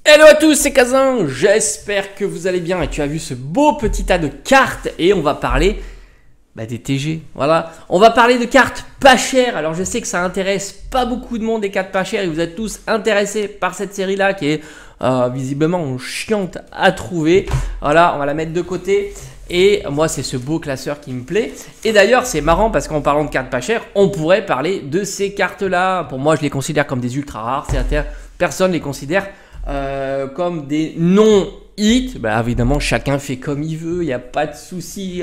Hello à tous, c'est Kazan, j'espère que vous allez bien et tu as vu ce beau petit tas de cartes et on va parler des TG, voilà. On va parler de cartes pas chères, alors je sais que ça intéresse pas beaucoup de monde les cartes pas chères et vous êtes tous intéressés par cette série là qui est visiblement chiante à trouver. Voilà, on va la mettre de côté. Et moi, c'est ce beau classeur qui me plaît. Et d'ailleurs, c'est marrant parce qu'en parlant de cartes pas chères, on pourrait parler de ces cartes-là. Pour moi, je les considère comme des ultra rares. C'est-à-dire, personne ne les considère comme des non-hits. Évidemment, chacun fait comme il veut. Il n'y a pas de souci.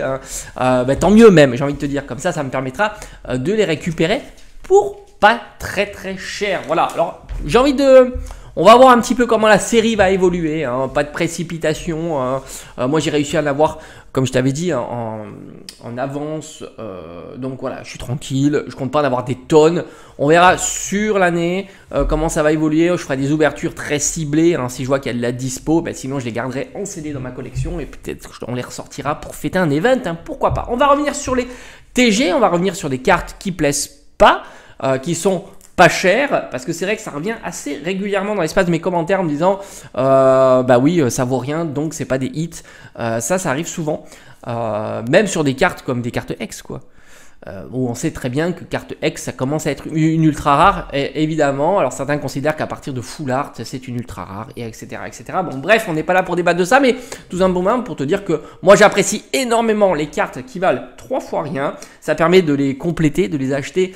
Tant mieux même, j'ai envie de te dire. Comme ça me permettra de les récupérer pour pas très très cher. Voilà, alors j'ai envie de... On va voir un petit peu comment la série va évoluer, hein. Pas de précipitation. Moi, j'ai réussi à l'avoir, comme je t'avais dit, en avance. Donc voilà, je suis tranquille. Je compte pas en avoir des tonnes. On verra sur l'année comment ça va évoluer. Je ferai des ouvertures très ciblées. Hein, si je vois qu'il y a de la dispo, sinon je les garderai en CD dans ma collection. Et peut-être on les ressortira pour fêter un event. Hein, pourquoi pas. On va revenir sur les TG. On va revenir sur des cartes qui plaisent pas, qui sont pas cher, parce que c'est vrai que ça revient assez régulièrement dans l'espace de mes commentaires en me disant oui, ça vaut rien, donc c'est pas des hits. Ça arrive souvent, même sur des cartes comme des cartes X, quoi. Où on sait très bien que carte X, ça commence à être une ultra rare, et évidemment. Alors certains considèrent qu'à partir de full art, c'est une ultra rare, et etc., etc. Bon, bref, on n'est pas là pour débattre de ça, mais tout simplement pour te dire que moi j'apprécie énormément les cartes qui valent 3 fois rien. Ça permet de les compléter, de les acheter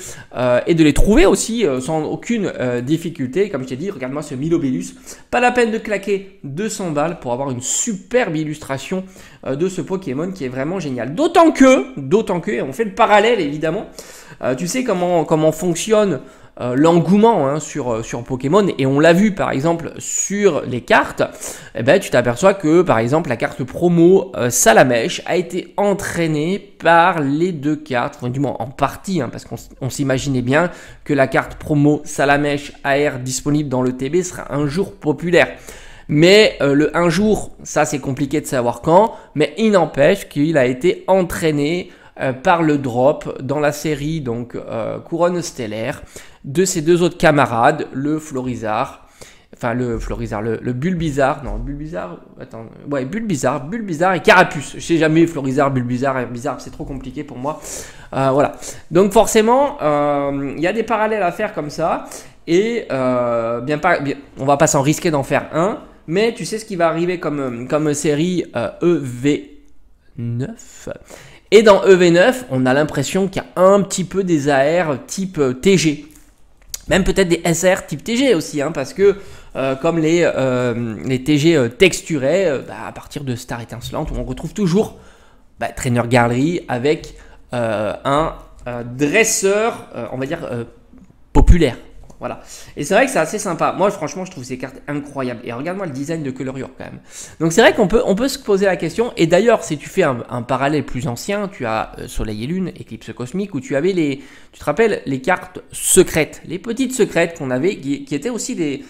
et de les trouver aussi sans aucune difficulté. Comme je t'ai dit, regarde-moi ce Milobellus. Pas la peine de claquer 200 balles pour avoir une superbe illustration de ce Pokémon qui est vraiment génial. D'autant que, et on fait le parallèle évidemment, tu sais comment fonctionne l'engouement, hein, sur Pokémon, et on l'a vu par exemple sur les cartes. Tu t'aperçois que par exemple la carte promo Salamèche a été entraînée par les deux cartes, enfin, du moins en partie, hein, parce qu'on s'imaginait bien que la carte promo Salamèche AR disponible dans le TB sera un jour populaire. Mais le un jour, ça c'est compliqué de savoir quand, mais il n'empêche qu'il a été entraîné par le drop dans la série donc Couronne Stellaire de ses deux autres camarades, le Florizarre, le Bulbizarre, non Bulbizarre, attends, ouais Bulbizarre et Carapuce. Je sais jamais Florizarre, Bulbizarre, Bizarre, c'est trop compliqué pour moi. Voilà, donc forcément il y a des parallèles à faire comme ça et on va pas s'en risquer d'en faire un. Mais tu sais ce qui va arriver comme série EV9. Et dans EV9, on a l'impression qu'il y a un petit peu des AR type TG. Même peut-être des SR type TG aussi, hein, parce que comme les TG texturés, à partir de Star Étincelante, on retrouve toujours Trainer Gallery avec un dresseur, on va dire, populaire. Voilà. Et c'est vrai que c'est assez sympa. Moi, franchement, je trouve ces cartes incroyables. Et regarde-moi le design de Colorior quand même. Donc, c'est vrai qu'on peut se poser la question. Et d'ailleurs, si tu fais un parallèle plus ancien, tu as Soleil et Lune, Éclipse Cosmique, où tu avais tu te rappelles, les cartes secrètes. Les petites secrètes qu'on avait, qui étaient aussi des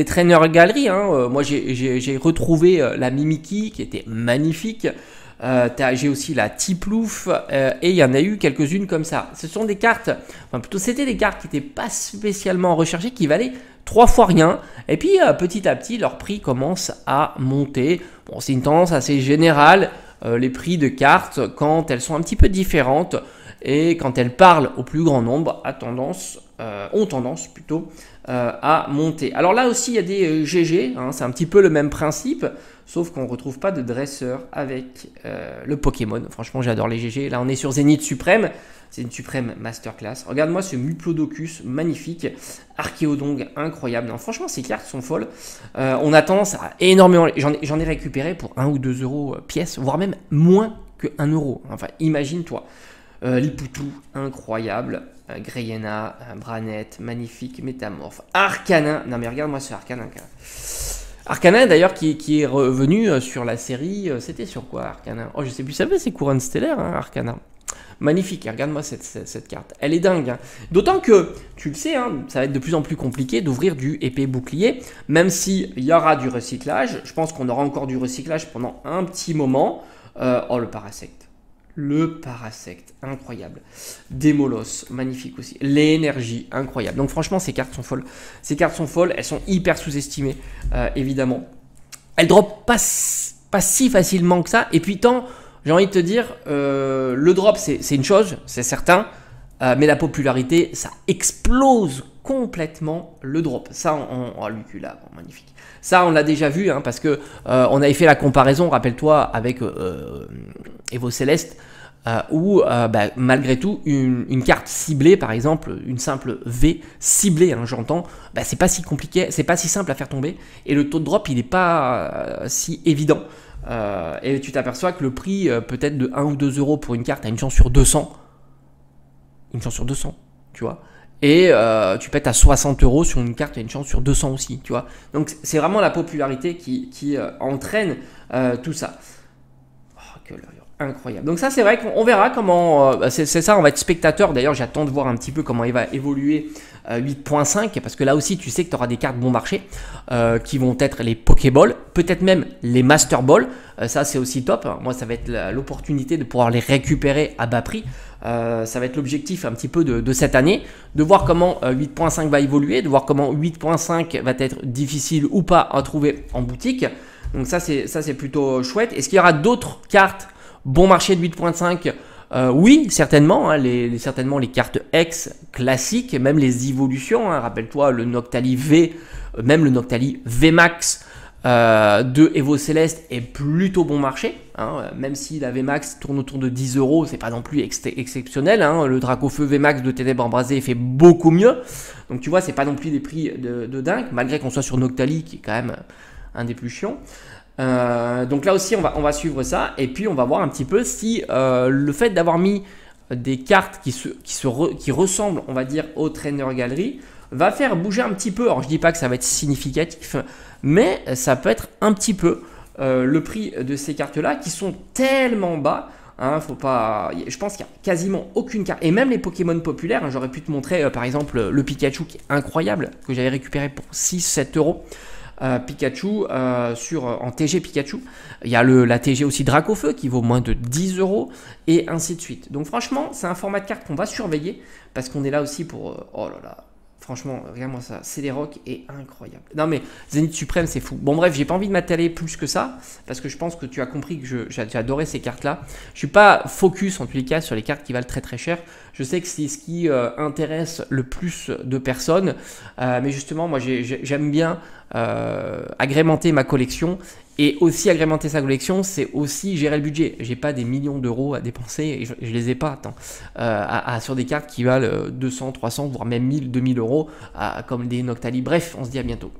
traîneurs galeries. Hein. Moi, j'ai retrouvé la Mimikyu, qui était magnifique. J'ai aussi la Tiplouf et il y en a eu quelques-unes comme ça. Ce sont des cartes, c'était des cartes qui n'étaient pas spécialement recherchées, qui valaient 3 fois rien. Et puis petit à petit, leur prix commence à monter. Bon, c'est une tendance assez générale. Les prix de cartes, quand elles sont un petit peu différentes et quand elles parlent au plus grand nombre, ont tendance plutôt à monter. Alors là aussi, il y a des GG, hein, c'est un petit peu le même principe, sauf qu'on ne retrouve pas de dresseur avec le Pokémon. Franchement, j'adore les GG. Là, on est sur Zénith Suprême. C'est une suprême masterclass. Regarde-moi ce Muplodocus magnifique. Archéodong incroyable. Non, franchement, ces cartes sont folles. On a tendance à énormément... J'en ai récupéré pour 1 ou 2 euros pièce, voire même moins que 1 euro. Enfin, imagine-toi. Lipoutou, incroyable. Greyena, Branette, magnifique. Métamorphe. Arcanin. Non, mais regarde-moi ce Arcanin. Arcanin d'ailleurs qui est revenu sur la série. C'était sur quoi Arcanin? Oh, je sais plus, ça c'est Couronne Stellaire, hein, Arcanin. Magnifique, regarde-moi cette carte. Elle est dingue. Hein. D'autant que, tu le sais, hein, ça va être de plus en plus compliqué d'ouvrir du épée bouclier. Même s'il y aura du recyclage. Je pense qu'on aura encore du recyclage pendant un petit moment. Oh, le Parasect. Le Parasect, incroyable. Démolos, magnifique aussi. L'énergie, incroyable. Donc franchement, ces cartes sont folles. Ces cartes sont folles, elles sont hyper sous-estimées, évidemment. Elles drop pas si facilement que ça. Et puis tant, j'ai envie de te dire, le drop, c'est une chose, c'est certain. Mais la popularité, ça explose complètement le drop. Ça, oh, Lucula, bon, magnifique. Ça, on l'a déjà vu, hein, parce que on avait fait la comparaison, rappelle-toi, avec Evo Céleste, où malgré tout, une carte ciblée, par exemple, une simple V ciblée, hein, j'entends, c'est pas si compliqué, c'est pas si simple à faire tomber, et le taux de drop, il n'est pas si évident. Et tu t'aperçois que le prix, peut-être de 1 ou 2 euros pour une carte, a une chance sur 200. Une chance sur 200, tu vois. Et tu pètes à 60 euros sur une carte, il y a une chance sur 200 aussi, tu vois. Donc c'est vraiment la popularité qui entraîne tout ça. Oh, que incroyable. Donc ça, c'est vrai qu'on verra comment... c'est ça, on va être spectateur. D'ailleurs, j'attends de voir un petit peu comment il va évoluer 8.5, parce que là aussi, tu sais que tu auras des cartes bon marché qui vont être les Pokéballs, peut-être même les Master Balls. Ça, c'est aussi top. Moi, ça va être l'opportunité de pouvoir les récupérer à bas prix. Ça va être l'objectif un petit peu de cette année, de voir comment 8.5 va évoluer, de voir comment 8.5 va être difficile ou pas à trouver en boutique. Donc ça, c'est plutôt chouette. Est-ce qu'il y aura d'autres cartes bon marché de 8.5? Oui, certainement, hein, certainement les cartes X classiques, même les évolutions, hein, rappelle-toi le Noctali V, même le Noctali VMAX de Evo Céleste est plutôt bon marché, hein, même si la VMAX tourne autour de 10 euros, c'est pas non plus exceptionnel, hein, le Dracofeu VMAX de Ténèbres Embrasées fait beaucoup mieux, donc tu vois, c'est pas non plus des prix de dingue, malgré qu'on soit sur Noctali qui est quand même un des plus chiants. Donc là aussi on va suivre ça, et puis on va voir un petit peu si le fait d'avoir mis des cartes qui ressemblent, on va dire, au Trainer Gallery va faire bouger un petit peu. Alors je dis pas que ça va être significatif, mais ça peut être un petit peu le prix de ces cartes là qui sont tellement bas, hein, faut pas, je pense qu'il n'y a quasiment aucune carte, et même les Pokémon populaires, hein, j'aurais pu te montrer par exemple le Pikachu qui est incroyable, que j'avais récupéré pour 6-7 euros. Pikachu en TG Pikachu, il y a la TG aussi Dracofeu qui vaut moins de 10 euros, et ainsi de suite. Donc franchement, c'est un format de carte qu'on va surveiller, parce qu'on est là aussi pour oh là là, franchement, regarde-moi ça, Celeroc est incroyable. Non mais Zénith Suprême, c'est fou. Bon bref, j'ai pas envie de m'atteler plus que ça, parce que je pense que tu as compris que j'adorais ces cartes-là. Je suis pas focus en tous les cas sur les cartes qui valent très très cher. Je sais que c'est ce qui intéresse le plus de personnes, mais justement, moi j'aime bien agrémenter ma collection, et aussi agrémenter sa collection, c'est aussi gérer le budget. J'ai pas des millions d'euros à dépenser, et je les ai pas sur des cartes qui valent 200, 300, voire même 1000, 2000 euros, comme des Noctali. Bref, on se dit à bientôt.